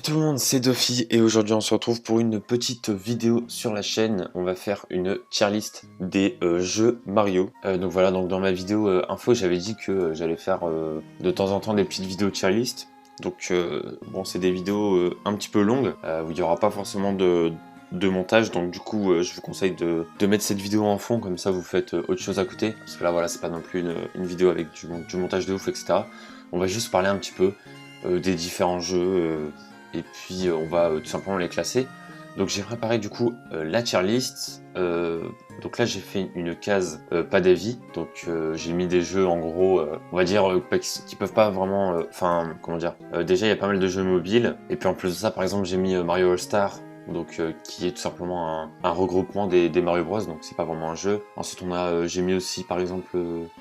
tout le monde, c'est Dofi et aujourd'hui on se retrouve pour une petite vidéo sur la chaîne. On va faire une tier list des jeux Mario. Donc voilà, donc dans ma vidéo info j'avais dit que j'allais faire de temps en temps des petites vidéos tier list. Donc bon, c'est des vidéos un petit peu longues où il n'y aura pas forcément de montage, donc du coup je vous conseille de mettre cette vidéo en fond, comme ça vous faites autre chose à côté, parce que là voilà, c'est pas non plus une vidéo avec du montage de ouf, etc. On va juste parler un petit peu des différents jeux et puis on va tout simplement les classer. Donc j'ai préparé du coup la tier list. Donc là j'ai fait une case pas d'avis. Donc j'ai mis des jeux en gros, on va dire qui peuvent pas vraiment, enfin comment dire. Déjà il y a pas mal de jeux mobiles. Et puis en plus de ça, par exemple j'ai mis Mario All Star. Donc qui est tout simplement un regroupement des Mario Bros, donc c'est pas vraiment un jeu. Ensuite on a, j'ai mis aussi par exemple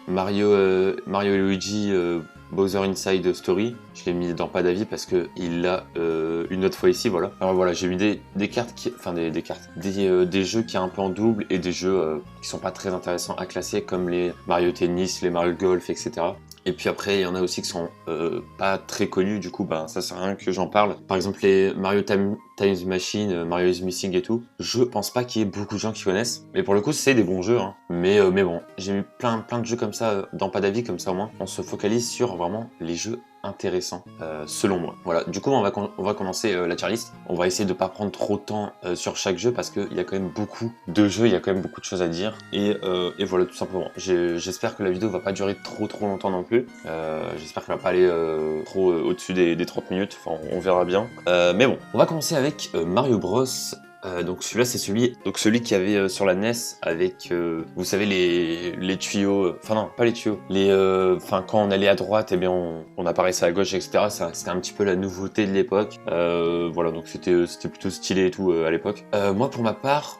Mario et Luigi Bowser Inside Story. Je l'ai mis dans pas d'avis parce que il l'a une autre fois ici, voilà. Alors voilà, j'ai mis des cartes des jeux qui est un peu en double et des jeux qui sont pas très intéressants à classer, comme les Mario Tennis, les Mario Golf, etc. Et puis après, il y en a aussi qui sont pas très connus, du coup, ça sert à rien que j'en parle. Par exemple, les Mario Time Machine, Mario is Missing et tout. Je pense pas qu'il y ait beaucoup de gens qui connaissent. Mais pour le coup, c'est des bons jeux, hein. Mais bon, j'ai mis plein de jeux comme ça dans pas d'avis, comme ça au moins. On se focalise sur vraiment les jeux intéressant selon moi. Voilà, du coup on va commencer la tier list. On va essayer de pas prendre trop de temps sur chaque jeu parce qu'il y a quand même beaucoup de jeux, il y a quand même beaucoup de choses à dire et voilà, tout simplement. J'espère que la vidéo va pas durer trop longtemps non plus. J'espère qu'elle va pas aller trop au-dessus des 30 minutes, enfin on verra bien. Mais bon, on va commencer avec Mario Bros. Donc celui-là c'est celui qui avait sur la NES avec vous savez les tuyaux, enfin non pas les tuyaux, enfin quand on allait à droite et bien on apparaissait à gauche, etc. C'était un petit peu la nouveauté de l'époque. Voilà, donc c'était plutôt stylé et tout à l'époque. Moi pour ma part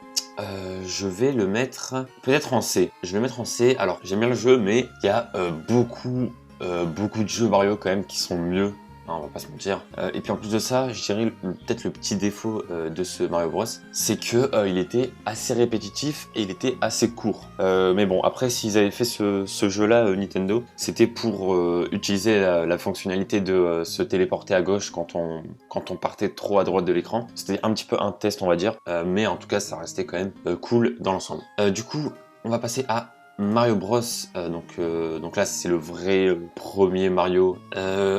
je vais le mettre peut-être en C. Je vais le mettre en C. Alors j'aime bien le jeu, mais il y a beaucoup de jeux Mario quand même qui sont mieux. On va pas se mentir. Et puis en plus de ça, je dirais peut-être le petit défaut de ce Mario Bros, c'est que il était assez répétitif et il était assez court. Mais bon, après s'ils avaient fait ce jeu-là, Nintendo, c'était pour utiliser la fonctionnalité de se téléporter à gauche quand on partait trop à droite de l'écran. C'était un petit peu un test, on va dire, mais en tout cas, ça restait quand même cool dans l'ensemble. Du coup, on va passer à Mario Bros, donc là c'est le vrai premier Mario.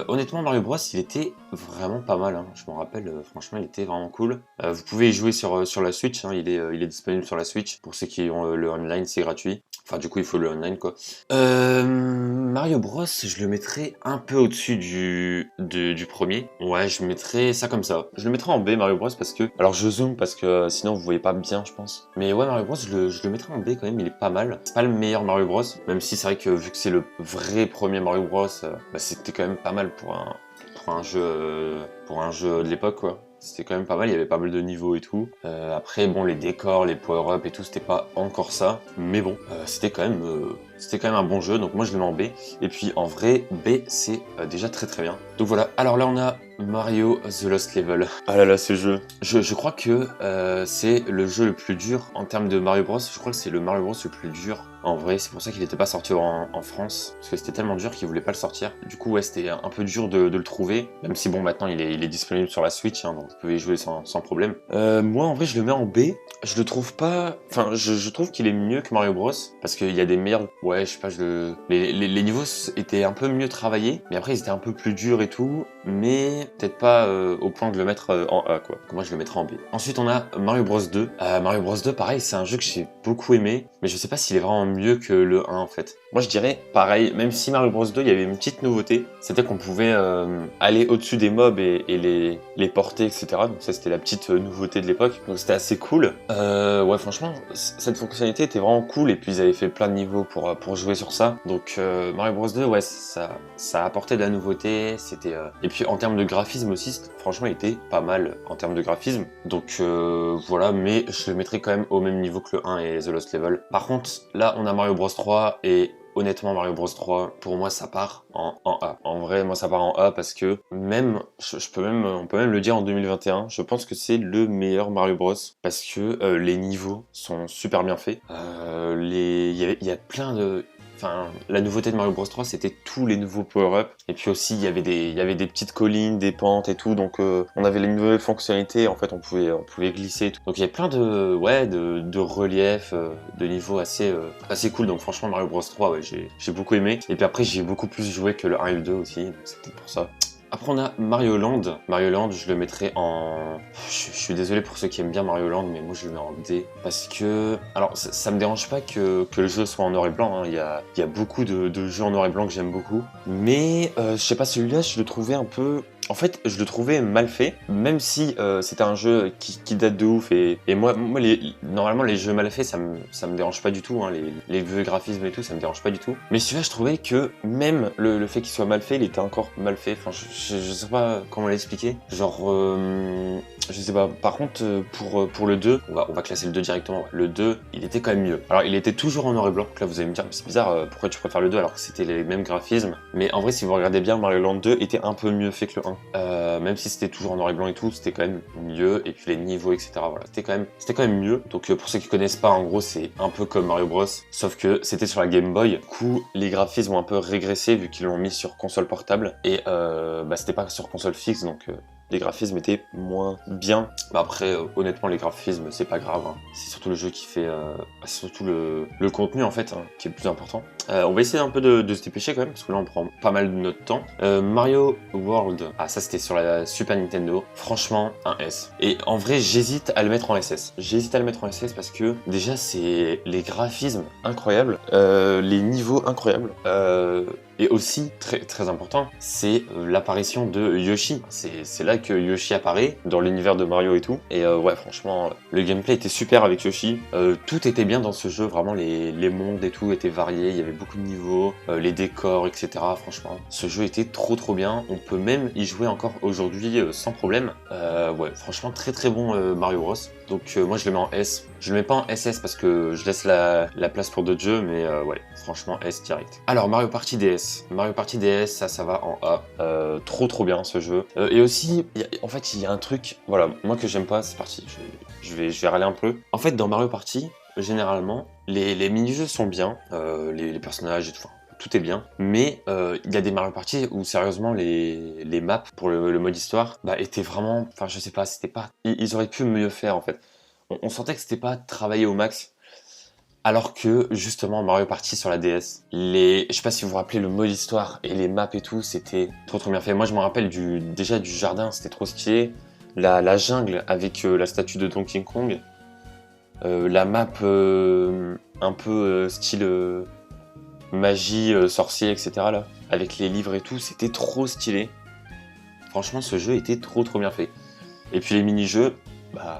Honnêtement Mario Bros il était vraiment pas mal, hein. Je m'en rappelle, franchement il était vraiment cool. Vous pouvez y jouer sur la Switch, hein. Il est disponible sur la Switch. Pour ceux qui ont le online, c'est gratuit. Enfin du coup il faut le online quoi. Mario Bros je le mettrais un peu au-dessus du premier. Ouais, je mettrais ça comme ça. Je le mettrais en B Mario Bros parce que... Alors je zoome parce que sinon vous voyez pas bien je pense. Mais ouais Mario Bros je le mettrais en B quand même, il est pas mal. C'est pas le meilleur Mario Bros, même si c'est vrai que vu que c'est le vrai premier Mario Bros, c'était quand même pas mal pour un jeu de l'époque quoi. C'était quand même pas mal, il y avait pas mal de niveaux et tout. Après bon, les décors, les power-up et tout, c'était pas encore ça, mais bon, c'était quand même un bon jeu, donc moi je le mets en B. Et puis en vrai, B c'est déjà très bien. Donc voilà, alors là on a Mario The Lost Level. Ah là là, ce jeu. Je crois que c'est le jeu le plus dur en termes de Mario Bros. Je crois que c'est le Mario Bros le plus dur. En vrai, c'est pour ça qu'il n'était pas sorti en France. Parce que c'était tellement dur qu'il voulait pas le sortir. Du coup, ouais, c'était un peu dur de le trouver. Même si bon, maintenant il est disponible sur la Switch, hein, donc vous pouvez y jouer sans problème. Moi, en vrai, je le mets en B. Je le trouve pas... Enfin, je trouve qu'il est mieux que Mario Bros. Parce qu'il y a des meilleurs... Ouais, je sais pas, les niveaux étaient un peu mieux travaillés. Mais après, ils étaient un peu plus durs et tout. Mais peut-être pas au point de le mettre en A, quoi. Donc moi, je le mettrai en B. Ensuite, on a Mario Bros 2. Mario Bros 2, pareil, c'est un jeu que j'ai beaucoup aimé. Mais je sais pas s'il est vraiment mieux que le 1, en fait. Moi, je dirais pareil, même si Mario Bros 2, il y avait une petite nouveauté. C'était qu'on pouvait aller au-dessus des mobs et les porter, etc. Donc ça, c'était la petite nouveauté de l'époque. Donc c'était assez cool. Ouais, franchement, cette fonctionnalité était vraiment cool. Et puis, ils avaient fait plein de niveaux pour jouer sur ça. Donc Mario Bros 2, ouais, ça a apporté de la nouveauté. C'était... Et puis, en termes de graphisme aussi, franchement, il était pas mal en termes de graphisme. Donc voilà, mais je le mettrais quand même au même niveau que le 1 et The Lost Level. Par contre, là, on a Mario Bros 3 et honnêtement, Mario Bros 3, pour moi, ça part en A. En vrai, moi, ça part en A parce que même, on peut même le dire en 2021, je pense que c'est le meilleur Mario Bros parce que les niveaux sont super bien faits. Il y a plein de... enfin, la nouveauté de Mario Bros 3, c'était tous les nouveaux power-up. Et puis aussi, il y avait des petites collines, des pentes et tout. Donc, on avait les nouvelles fonctionnalités. En fait, on pouvait glisser et tout. Donc, il y a plein de reliefs, de niveaux assez cool. Donc, franchement, Mario Bros 3, ouais, j'ai beaucoup aimé. Et puis après, j'ai beaucoup plus joué que le 1 et le 2 aussi. Donc, c'est peut-être pour ça. Après on a Mario Land. Mario Land, je le mettrais en... Je suis désolé pour ceux qui aiment bien Mario Land, mais moi je le mets en D. Parce que... Alors ça me dérange pas que le jeu soit en noir et blanc, hein. Il y a beaucoup de jeux en noir et blanc que j'aime beaucoup. Mais je sais pas, celui-là je le trouvais un peu... En fait, je le trouvais mal fait, même si c'était un jeu qui date de ouf. Et moi normalement, les jeux mal faits, ça me dérange pas du tout. Hein, les vieux graphismes et tout, ça me dérange pas du tout. Mais celui-là, je trouvais que même le fait qu'il soit mal fait, il était encore mal fait. Enfin, je sais pas comment l'expliquer. Genre, je sais pas. Par contre, pour le 2, on va classer le 2 directement. Le 2, il était quand même mieux. Alors, il était toujours en noir et blanc. Donc là, vous allez me dire, c'est bizarre, pourquoi tu préfères le 2 alors que c'était les mêmes graphismes. Mais en vrai, si vous regardez bien, Mario Land 2 était un peu mieux fait que le 1. Même si c'était toujours en noir et blanc et tout, c'était quand même mieux. Et puis les niveaux, etc. Voilà, c'était quand même mieux. Donc pour ceux qui connaissent pas, en gros, c'est un peu comme Mario Bros. Sauf que c'était sur la Game Boy. Du coup, les graphismes ont un peu régressé vu qu'ils l'ont mis sur console portable. Et c'était pas sur console fixe, donc les graphismes étaient moins bien. Bah après, honnêtement, les graphismes, c'est pas grave. Hein. C'est surtout le jeu qui fait... c'est surtout le contenu, en fait, hein, qui est le plus important. On va essayer un peu de se dépêcher quand même, parce que là, on prend pas mal de notre temps. Mario World. Ah, ça, c'était sur la Super Nintendo. Franchement, un S. Et en vrai, j'hésite à le mettre en SS. J'hésite à le mettre en SS parce que, déjà, c'est les graphismes incroyables, les niveaux incroyables, et aussi, très, très important, c'est l'apparition de Yoshi. C'est là que Yoshi apparaît, dans l'univers de Mario et tout. Et ouais, franchement, le gameplay était super avec Yoshi. Tout était bien dans ce jeu, vraiment, les mondes et tout étaient variés, il y avait beaucoup de niveaux, les décors, etc. Franchement, ce jeu était trop bien. On peut même y jouer encore aujourd'hui sans problème. Ouais, franchement, très très bon Mario Bros. Donc moi je le mets en S. Je le mets pas en SS parce que je laisse la place pour d'autres jeux, mais ouais, franchement S direct. Alors Mario Party DS. Mario Party DS, ça va en A. Trop bien ce jeu. Et aussi, en fait, il y a un truc, voilà, moi que j'aime pas, c'est parti. Je vais râler un peu. En fait, dans Mario Party, généralement, les mini-jeux sont bien, les personnages et tout. Tout est bien, mais il y a des Mario Party où sérieusement les maps pour le mode histoire étaient vraiment, enfin je sais pas, c'était pas, ils auraient pu mieux faire en fait. On sentait que c'était pas travaillé au max, alors que justement Mario Party sur la DS, je sais pas si vous vous rappelez le mode histoire et les maps et tout, c'était trop bien fait. Moi je me rappelle déjà du jardin, c'était trop stylé, la jungle avec la statue de Donkey Kong, la map un peu style magie, sorcier, etc. là, avec les livres et tout, c'était trop stylé. Franchement, ce jeu était trop bien fait. Et puis les mini-jeux,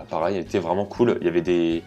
pareil, étaient vraiment cool. Il y avait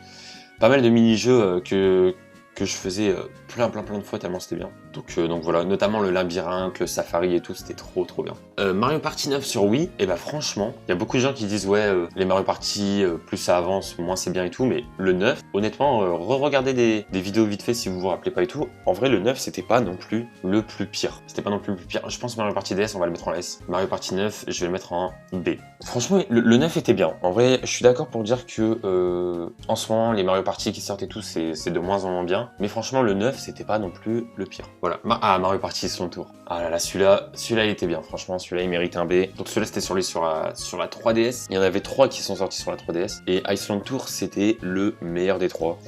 pas mal de mini-jeux que je faisais plein de fois tellement c'était bien. Donc voilà, notamment le labyrinthe, le safari et tout, c'était trop bien. Mario Party 9 sur Wii, et franchement, il y a beaucoup de gens qui disent ouais, les Mario Party, plus ça avance, moins c'est bien et tout, mais le 9, honnêtement, re-regardez des vidéos vite fait si vous vous rappelez pas et tout. En vrai, le 9, c'était pas non plus le plus pire. C'était pas non plus le plus pire. Je pense Mario Party DS, on va le mettre en S. Mario Party 9, je vais le mettre en B. Franchement, le 9 était bien. En vrai, je suis d'accord pour dire que en ce moment, les Mario Party qui sortent et tout, c'est de moins en moins bien. Mais franchement, le 9, c'était pas non plus le pire. Voilà. Mario Party son tour. Ah là là, celui-là, il était bien. Franchement, celui-là, il mérite un B. Donc celui-là, c'était sur la 3DS. Il y en avait 3 qui sont sortis sur la 3DS. Et Iceland Tour, c'était le meilleur des 3.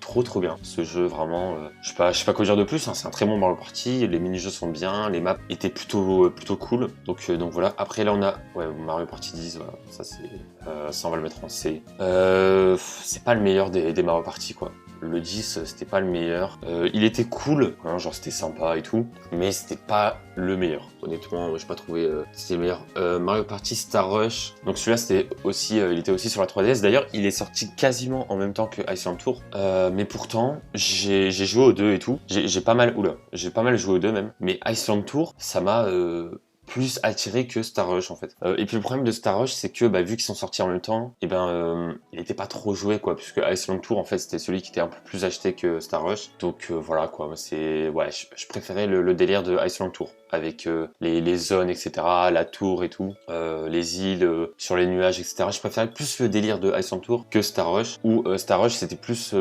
Trop bien. Ce jeu, vraiment, je sais pas quoi dire de plus. Hein. C'est un très bon Mario Party. Les mini-jeux sont bien. Les maps étaient plutôt cool. Donc voilà. Après, là, on a Mario Party 10. Voilà. Ça, on va le mettre en C. C'est pas le meilleur des Mario Party, quoi. Le 10, c'était pas le meilleur. Il était cool, hein, genre c'était sympa et tout, mais c'était pas le meilleur. Honnêtement, j'ai pas trouvé c'était le meilleur. Mario Party Star Rush. Donc celui-là, il était aussi sur la 3DS. D'ailleurs, il est sorti quasiment en même temps que Iceland Tour. Mais pourtant, j'ai joué aux deux et tout. J'ai pas mal joué aux deux même. Mais Iceland Tour, ça m'a plus attiré que Star Rush en fait. Et puis le problème de Star Rush, c'est que vu qu'ils sont sortis en même temps, il était pas trop joué quoi, puisque Iceland Tour en fait c'était celui qui était un peu plus acheté que Star Rush. Donc voilà quoi, je préférais le délire de Iceland Tour. avec les zones, etc., la tour et tout, les îles sur les nuages, etc. Je préférais plus le délire de Ice Tour que Star Rush, où Star Rush c'était plus,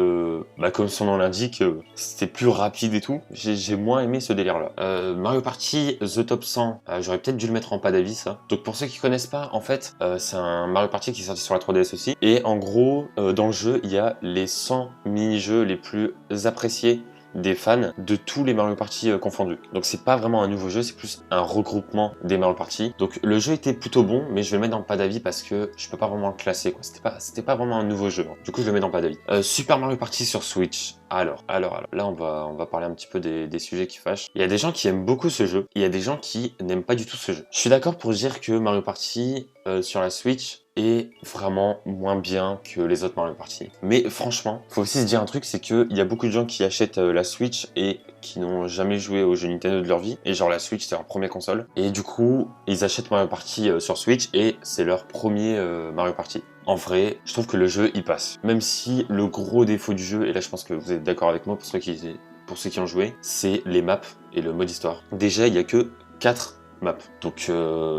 comme son nom l'indique, c'était plus rapide et tout. J'ai moins aimé ce délire-là. Mario Party The Top 100, j'aurais peut-être dû le mettre en pas d'avis ça. Donc pour ceux qui connaissent pas, en fait, c'est un Mario Party qui est sorti sur la 3DS aussi. Et en gros, dans le jeu, il y a les 100 mini-jeux les plus appréciés des fans de tous les Mario Party confondus. Donc c'est pas vraiment un nouveau jeu, c'est plus un regroupement des Mario Party. Donc le jeu était plutôt bon, mais je vais le mettre dans le pas d'avis parce que je peux pas vraiment le classer, quoi. C'était pas vraiment un nouveau jeu. Hein. Du coup je le mets dans le pas d'avis. Super Mario Party sur Switch. Alors, là on va parler un petit peu des sujets qui fâchent. Il y a des gens qui aiment beaucoup ce jeu, il y a des gens qui n'aiment pas du tout ce jeu. Je suis d'accord pour dire que Mario Party sur la Switch est vraiment moins bien que les autres Mario Party. Mais franchement, faut aussi se dire un truc, c'est qu'il y a beaucoup de gens qui achètent la Switch et qui n'ont jamais joué aux jeux Nintendo de leur vie. Et genre la Switch, c'est leur première console. Et du coup, ils achètent Mario Party sur Switch et c'est leur premier Mario Party. En vrai, je trouve que le jeu, il passe. Même si le gros défaut du jeu, et là je pense que vous êtes d'accord avec moi pour ceux qui ont joué, c'est les maps et le mode histoire. Déjà, il y a que 4 map. Donc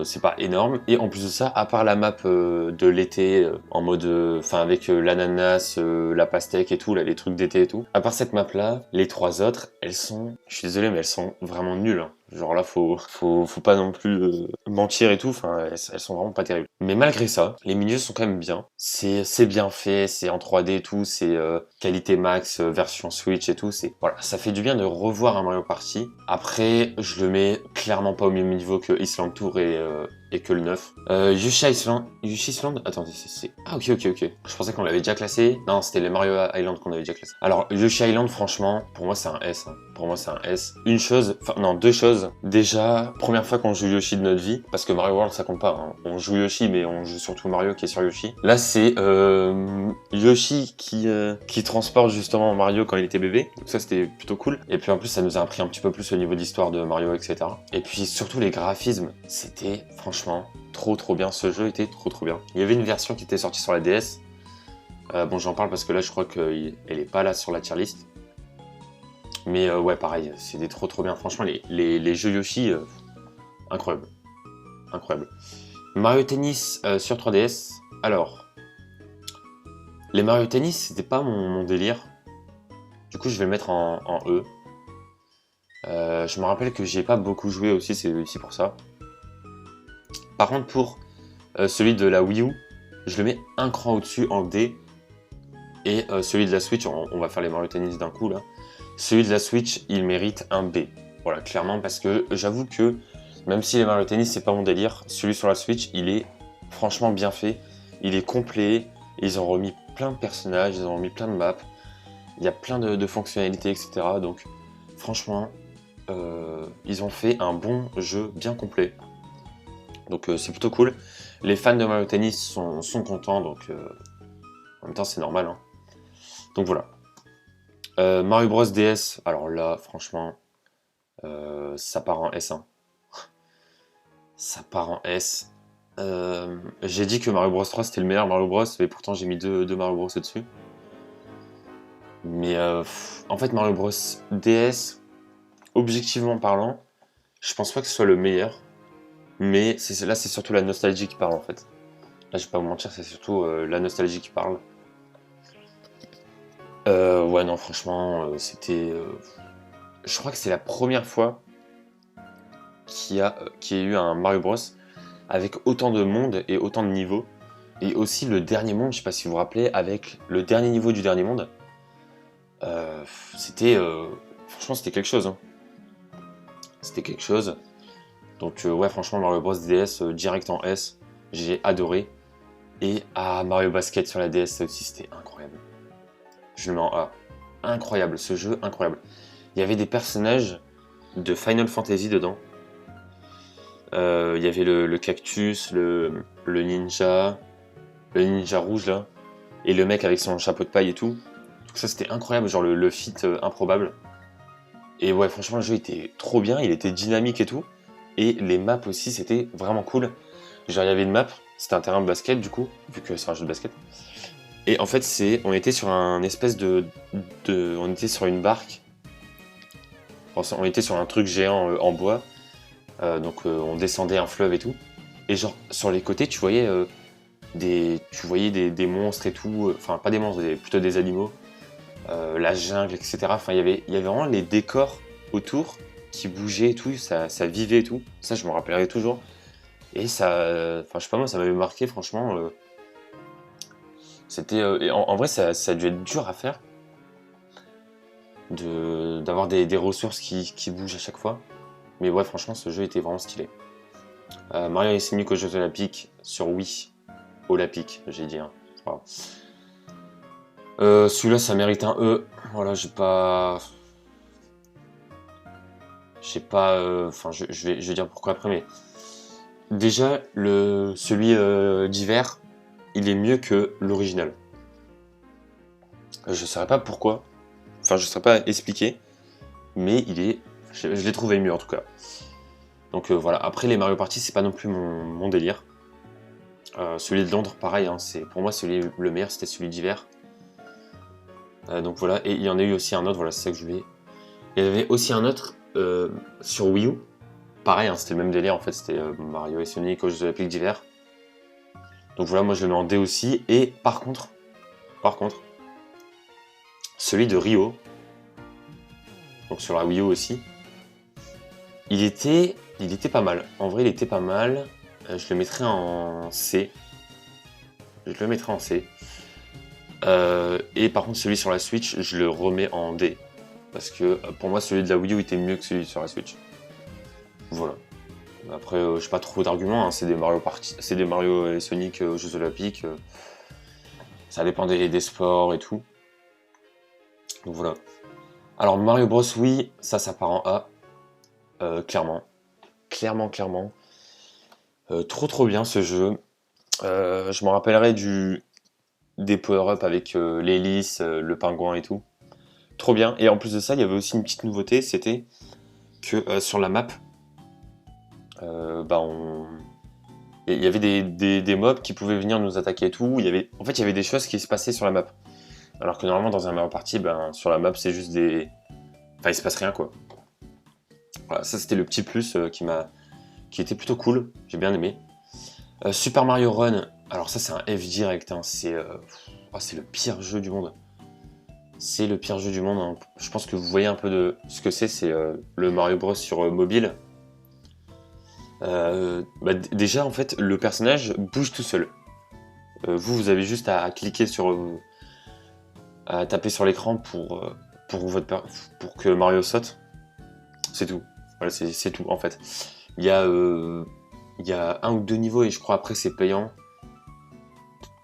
c'est pas énorme. Et en plus de ça, à part la map de l'été en mode, avec l'ananas, la pastèque et tout, là, les trucs d'été et tout. À part cette map là, les 3 autres, elles sont, je suis désolé, mais elles sont vraiment nulles. Hein. Genre là, faut pas non plus mentir et tout. Enfin, elles sont vraiment pas terribles. Mais malgré ça, les milieux sont quand même bien. C'est bien fait, c'est en 3D et tout, c'est qualité max, version Switch et tout. C'est voilà, ça fait du bien de revoir un Mario Party. Après, je le mets clairement pas au même niveau que Island Tour et que le 9. Yoshi Island, attendez, c'est... Ah ok. Je pensais qu'on l'avait déjà classé. Non, c'était les Mario Island qu'on avait déjà classé. Alors, Yoshi Island, franchement, pour moi c'est un S. Hein. Pour moi c'est un S. Deux choses. Déjà, première fois qu'on joue Yoshi de notre vie, parce que Mario World ça compte pas. Hein. On joue Yoshi, mais on joue surtout Mario qui est sur Yoshi. Là, c'est Yoshi qui transporte justement Mario quand il était bébé. Donc ça, c'était plutôt cool. Et puis en plus, ça nous a appris un petit peu plus au niveau d'histoire de Mario, etc. Et puis surtout les graphismes, c'était franchement trop bien. Ce jeu était trop bien. Il y avait une version qui était sortie sur la DS. Bon, j'en parle parce que là, je crois qu'elle est pas là sur la tier list. Mais ouais, pareil, c'était trop bien. Franchement, les jeux Yoshi, incroyable. Mario Tennis sur 3DS. Alors, les Mario Tennis, c'était pas mon délire. Du coup, je vais le mettre en E. Je me rappelle que j'ai pas beaucoup joué aussi, c'est aussi pour ça. Par contre, pour celui de la Wii U, je le mets un cran au-dessus en D. Et celui de la Switch, on va faire les Mario Tennis d'un coup là. Celui de la Switch, il mérite un B. Voilà, clairement, parce que j'avoue que même si les Mario Tennis, c'est pas mon délire, celui sur la Switch, il est franchement bien fait. Il est complet. Ils ont remis plein de personnages, ils ont remis plein de maps. Il y a plein de fonctionnalités, etc. Donc, franchement, ils ont fait un bon jeu bien complet. Donc, c'est plutôt cool. Les fans de Mario Tennis sont contents, donc en même temps, c'est normal. Hein. Donc, voilà. Mario Bros DS, alors là, franchement, ça part en S. Hein. Ça part en S. J'ai dit que Mario Bros 3 c'était le meilleur Mario Bros, mais pourtant j'ai mis deux Mario Bros au-dessus. Mais en fait, Mario Bros DS, objectivement parlant, je pense pas que ce soit le meilleur. Mais là, c'est surtout la nostalgie qui parle en fait. Là, je vais pas vous mentir, c'est surtout la nostalgie qui parle. Ouais, non, franchement, c'était. Je crois que c'est la première fois qu'il y a eu un Mario Bros avec autant de monde et autant de niveaux. Et aussi le dernier monde, je sais pas si vous vous rappelez, avec le dernier niveau du dernier monde. C'était. Franchement, c'était quelque chose. Hein. C'était quelque chose. Donc, ouais, franchement, Mario Bros DS direct en S, j'ai adoré. Et Mario Basket sur la DS, ça aussi, c'était incroyable. Je le mets en A. Incroyable, ce jeu, incroyable. Il y avait des personnages de Final Fantasy dedans. Il y avait le cactus, le ninja rouge là, et le mec avec son chapeau de paille et tout. Donc ça c'était incroyable, genre le feat improbable. Et ouais, franchement le jeu était trop bien, il était dynamique et tout. Et les maps aussi c'était vraiment cool. Genre il y avait une map, c'était un terrain de basket du coup, vu que c'est un jeu de basket. Et en fait on était sur un espèce on était sur une barque. On était sur un truc géant en bois. Donc on descendait un fleuve et tout. Et genre sur les côtés tu voyais des monstres et tout, enfin pas des monstres, plutôt des animaux, la jungle, etc. Enfin il y avait vraiment les décors autour qui bougeaient et tout, ça vivait et tout. Ça je me rappellerai toujours. Et ça, enfin je sais pas moi, ça m'avait marqué franchement. C'était, et en vrai ça a dû être dur à faire, d'avoir des ressources qui bougent à chaque fois. Mais ouais franchement ce jeu était vraiment stylé. Mario et Sonic aux Jeux Olympiques sur Wii. Olympique, j'ai dit. Hein. Voilà. Celui-là, ça mérite un E. Voilà, j'ai pas. Enfin, je vais dire pourquoi après, mais. Déjà, celui d'hiver, il est mieux que l'original. Je saurais pas pourquoi. Enfin, je saurais pas expliquer. Mais il est. Je l'ai trouvé mieux en tout cas. Donc voilà. Après, les Mario Party, c'est pas non plus mon délire. Celui de Londres, pareil. Hein, pour moi, le meilleur, c'était celui d'hiver. Donc voilà, et il y en a eu aussi un autre, voilà, c'est ça que je voulais. Il y avait aussi un autre sur Wii U. Pareil, hein, c'était le même délire en fait, c'était Mario et Sonic aux Jeux Olympiques d'hiver. Donc voilà, moi je le mets en D aussi. Et par contre, celui de Rio, donc sur la Wii U aussi, il était pas mal. En vrai, il était pas mal. Je le mettrais en C. Je le mettrais en C. Et par contre, celui sur la Switch, je le remets en D. Parce que pour moi, celui de la Wii U était mieux que celui sur la Switch. Voilà. Après, j'ai pas trop d'arguments, hein. C'est des Mario et Sonic aux Jeux Olympiques. Ça dépend des sports et tout. Donc voilà. Alors Mario Bros, oui, ça part en A. Clairement. Clairement. Trop bien ce jeu. Je me rappellerai des power-up avec l'hélice, le pingouin et tout. Trop bien. Et en plus de ça, il y avait aussi une petite nouveauté, c'était que sur la map, il y avait des mobs qui pouvaient venir nous attaquer et tout. En fait, il y avait des choses qui se passaient sur la map. Alors que normalement, dans un Mario Party, sur la map, c'est juste des... Enfin, il se passe rien, quoi. Voilà, ça, c'était le petit plus qui était plutôt cool. J'ai bien aimé. Super Mario Run, alors ça, c'est un F direct. Hein. C'est le pire jeu du monde. C'est le pire jeu du monde. Hein. Je pense que vous voyez un peu de ce que c'est. C'est le Mario Bros sur mobile. Déjà, en fait, le personnage bouge tout seul. Vous avez juste à cliquer à taper sur l'écran pour que Mario saute. C'est tout. Voilà, c'est tout, en fait. Il y a 1 ou 2 niveaux et je crois après c'est payant.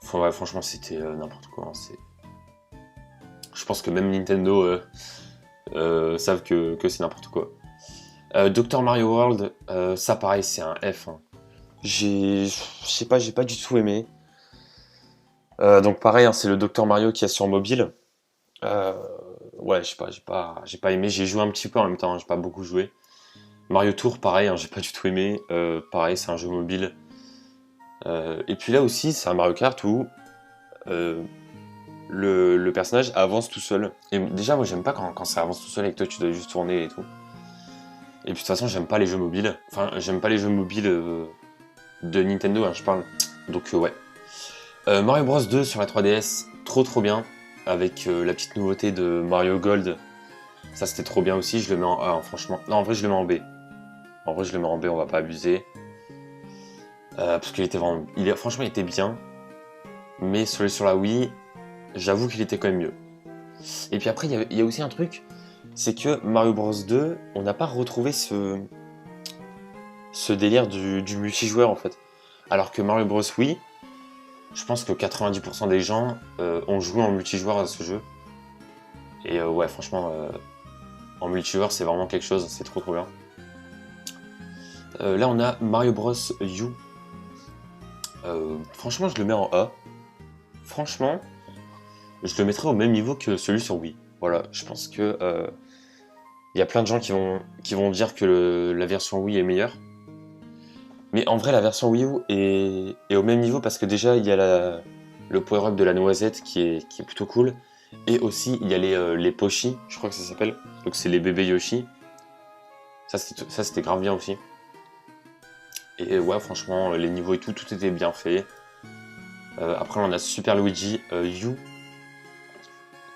Enfin, ouais, franchement, c'était n'importe quoi. Hein, je pense que même Nintendo savent que c'est n'importe quoi. Dr Mario World, ça pareil, c'est un F. Hein. Je sais pas, j'ai pas du tout aimé. Donc pareil, hein, c'est le Dr Mario qui est sur mobile. Ouais, je sais pas, j'ai pas aimé. J'ai joué un petit peu en même temps, hein, j'ai pas beaucoup joué. Mario Tour, pareil, hein, j'ai pas du tout aimé. Pareil, c'est un jeu mobile. Et puis là aussi, c'est un Mario Kart où le personnage avance tout seul. Et déjà, moi, j'aime pas quand ça avance tout seul et que toi, tu dois juste tourner et tout. Et puis de toute façon, j'aime pas les jeux mobiles. Enfin, j'aime pas les jeux mobiles de Nintendo, hein, je parle. Donc ouais. Mario Bros 2 sur la 3DS, trop bien. Avec la petite nouveauté de Mario Gold. Ça, c'était trop bien aussi. Je le mets en A, hein, franchement. Non, en vrai, je le mets en B. En vrai, je le mets en B, on va pas abuser. Parce qu'il était vraiment... franchement, il était bien. Mais sur la Wii, j'avoue qu'il était quand même mieux. Et puis après, il y a aussi un truc, c'est que Mario Bros 2, on n'a pas retrouvé ce délire du multijoueur en fait. Alors que Mario Bros Wii, je pense que 90% des gens ont joué en multijoueur à ce jeu. Et ouais, franchement, en multijoueur, c'est vraiment quelque chose, c'est trop bien. Là, on a Mario Bros U. Franchement, je le mets en A. Franchement, je le mettrais au même niveau que celui sur Wii. Voilà, je pense que y a plein de gens qui vont dire que la version Wii est meilleure. Mais en vrai, la version Wii U est au même niveau parce que déjà, il y a le power-up de la noisette qui est plutôt cool. Et aussi, il y a les Poshi, je crois que ça s'appelle. Donc c'est les bébés Yoshi. Ça, c'était grave bien aussi. Et ouais, franchement, les niveaux et tout, tout était bien fait. Après, on a Super Luigi U,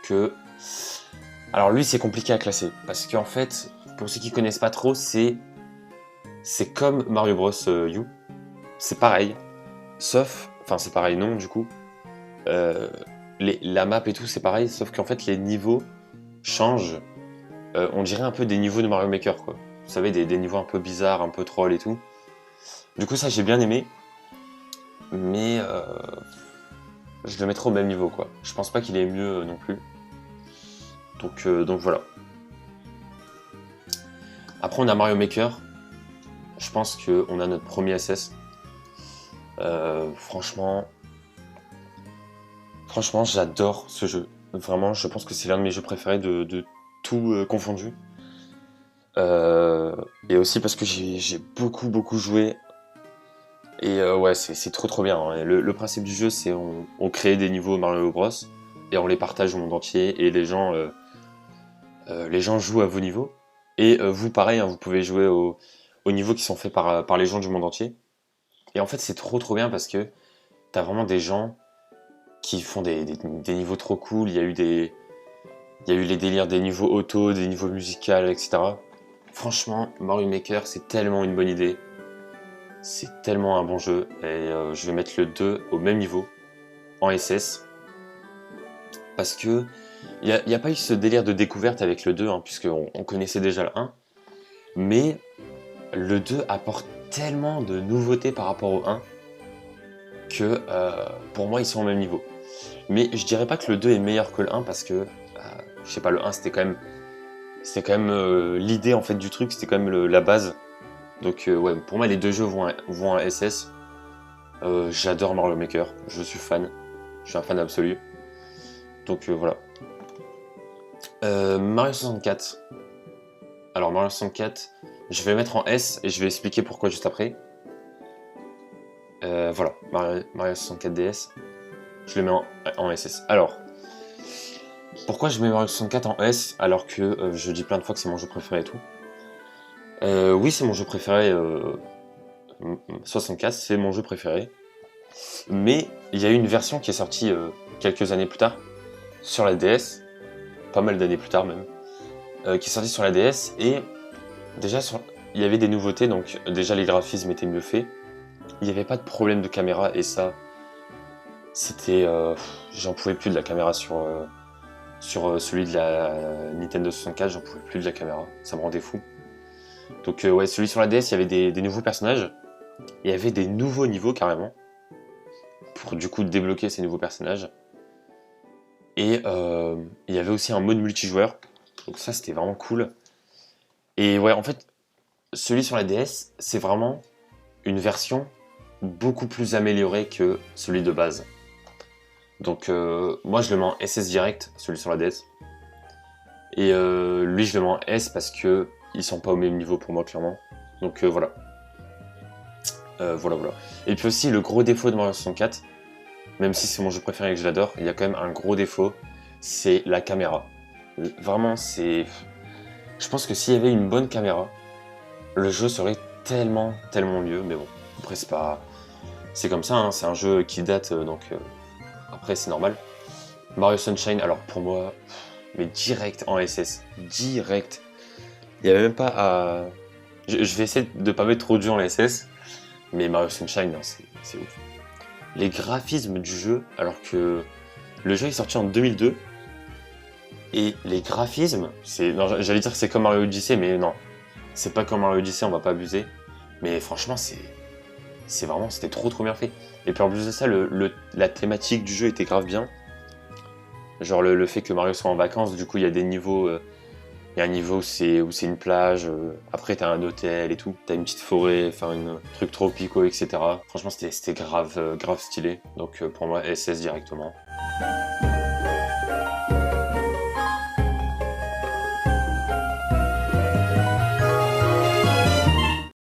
que... Alors lui, c'est compliqué à classer, parce qu'en fait, pour ceux qui connaissent pas trop, c'est comme Mario Bros U, c'est pareil, sauf... Enfin, c'est pareil, non, du coup. La map et tout, c'est pareil, sauf qu'en fait, les niveaux changent. On dirait un peu des niveaux de Mario Maker, quoi. Vous savez, des niveaux un peu bizarres, un peu troll et tout. Du coup, ça, j'ai bien aimé, mais je le mettrai au même niveau, quoi. Je pense pas qu'il est mieux non plus. Donc voilà. Après, on a Mario Maker. Je pense qu'on a notre premier SS. Franchement, j'adore ce jeu. Vraiment, je pense que c'est l'un de mes jeux préférés de tout confondu. Et aussi parce que j'ai beaucoup joué. Et ouais, c'est trop bien, hein. Le principe du jeu, c'est on crée des niveaux Mario Bros. Et on les partage au monde entier. Et les gens jouent à vos niveaux. Et vous, pareil, hein, vous pouvez jouer aux niveaux qui sont faits par les gens du monde entier. Et en fait, c'est trop bien parce que t'as vraiment des gens qui font des niveaux trop cool. Il y a eu les délires des niveaux auto, des niveaux musicaux, etc. Franchement, Mario Maker, c'est tellement une bonne idée. C'est tellement un bon jeu. Et je vais mettre le 2 au même niveau, en SS. Parce que il n'y a pas eu ce délire de découverte avec le 2, hein, puisqu'on connaissait déjà le 1. Mais le 2 apporte tellement de nouveautés par rapport au 1 que pour moi, ils sont au même niveau. Mais je dirais pas que le 2 est meilleur que le 1 parce que, je sais pas, le 1 c'était quand même l'idée en fait du truc, c'était quand même la base. Donc ouais, pour moi les deux jeux vont à SS. J'adore Mario Maker, je suis fan, je suis un fan absolu. Donc voilà. Mario 64. Alors Mario 64, je vais le mettre en S et je vais expliquer pourquoi juste après. Voilà, Mario 64 DS, je le mets en SS. Alors, pourquoi je mets Mario 64 en S alors que je dis plein de fois que c'est mon jeu préféré et tout? Oui, c'est mon jeu préféré. 64, c'est mon jeu préféré. Mais il y a eu une version qui est sortie quelques années plus tard sur la DS, pas mal d'années plus tard même, qui est sortie sur la DS et déjà il y avait des nouveautés, donc déjà les graphismes étaient mieux faits. Il n'y avait pas de problème de caméra et ça, c'était, j'en pouvais plus de la caméra sur celui de la Nintendo 64, j'en pouvais plus de la caméra, ça me rendait fou. Donc ouais, celui sur la DS, il y avait des nouveaux personnages, il y avait des nouveaux niveaux carrément, pour du coup débloquer ces nouveaux personnages. Et il y avait aussi un mode multijoueur, donc ça c'était vraiment cool. Et ouais, en fait, celui sur la DS, c'est vraiment une version beaucoup plus améliorée que celui de base. Donc moi je le mets en SS direct, celui sur la DS. Et lui je le mets en S parce que ils sont pas au même niveau pour moi clairement. Donc voilà. Voilà. Et puis aussi le gros défaut de Mario 64, même si c'est mon jeu préféré et que je l'adore, il y a quand même un gros défaut, c'est la caméra. Vraiment c'est... Je pense que s'il y avait une bonne caméra, le jeu serait tellement mieux, mais bon, après c'est pas... C'est comme ça, hein, c'est un jeu qui date, donc après c'est normal. Mario Sunshine, alors pour moi, mais direct en SS, direct. Il n'y avait même pas à... Je vais essayer de pas mettre trop de jeux en SS, mais Mario Sunshine, non, c'est ouf. Les graphismes du jeu, alors que le jeu est sorti en 2002, et les graphismes, j'allais dire que c'est comme Mario Odyssey, mais non, c'est pas comme Mario Odyssey, on va pas abuser. Mais franchement, c'était trop bien fait. Et puis en plus de ça, la thématique du jeu était grave bien. Genre le fait que Mario soit en vacances, du coup il y a des niveaux, il y a un niveau où c'est une plage, après t'as un hôtel et tout, t'as une petite forêt, enfin un truc tropicaux, etc. Franchement c'était grave stylé, donc pour moi SS directement.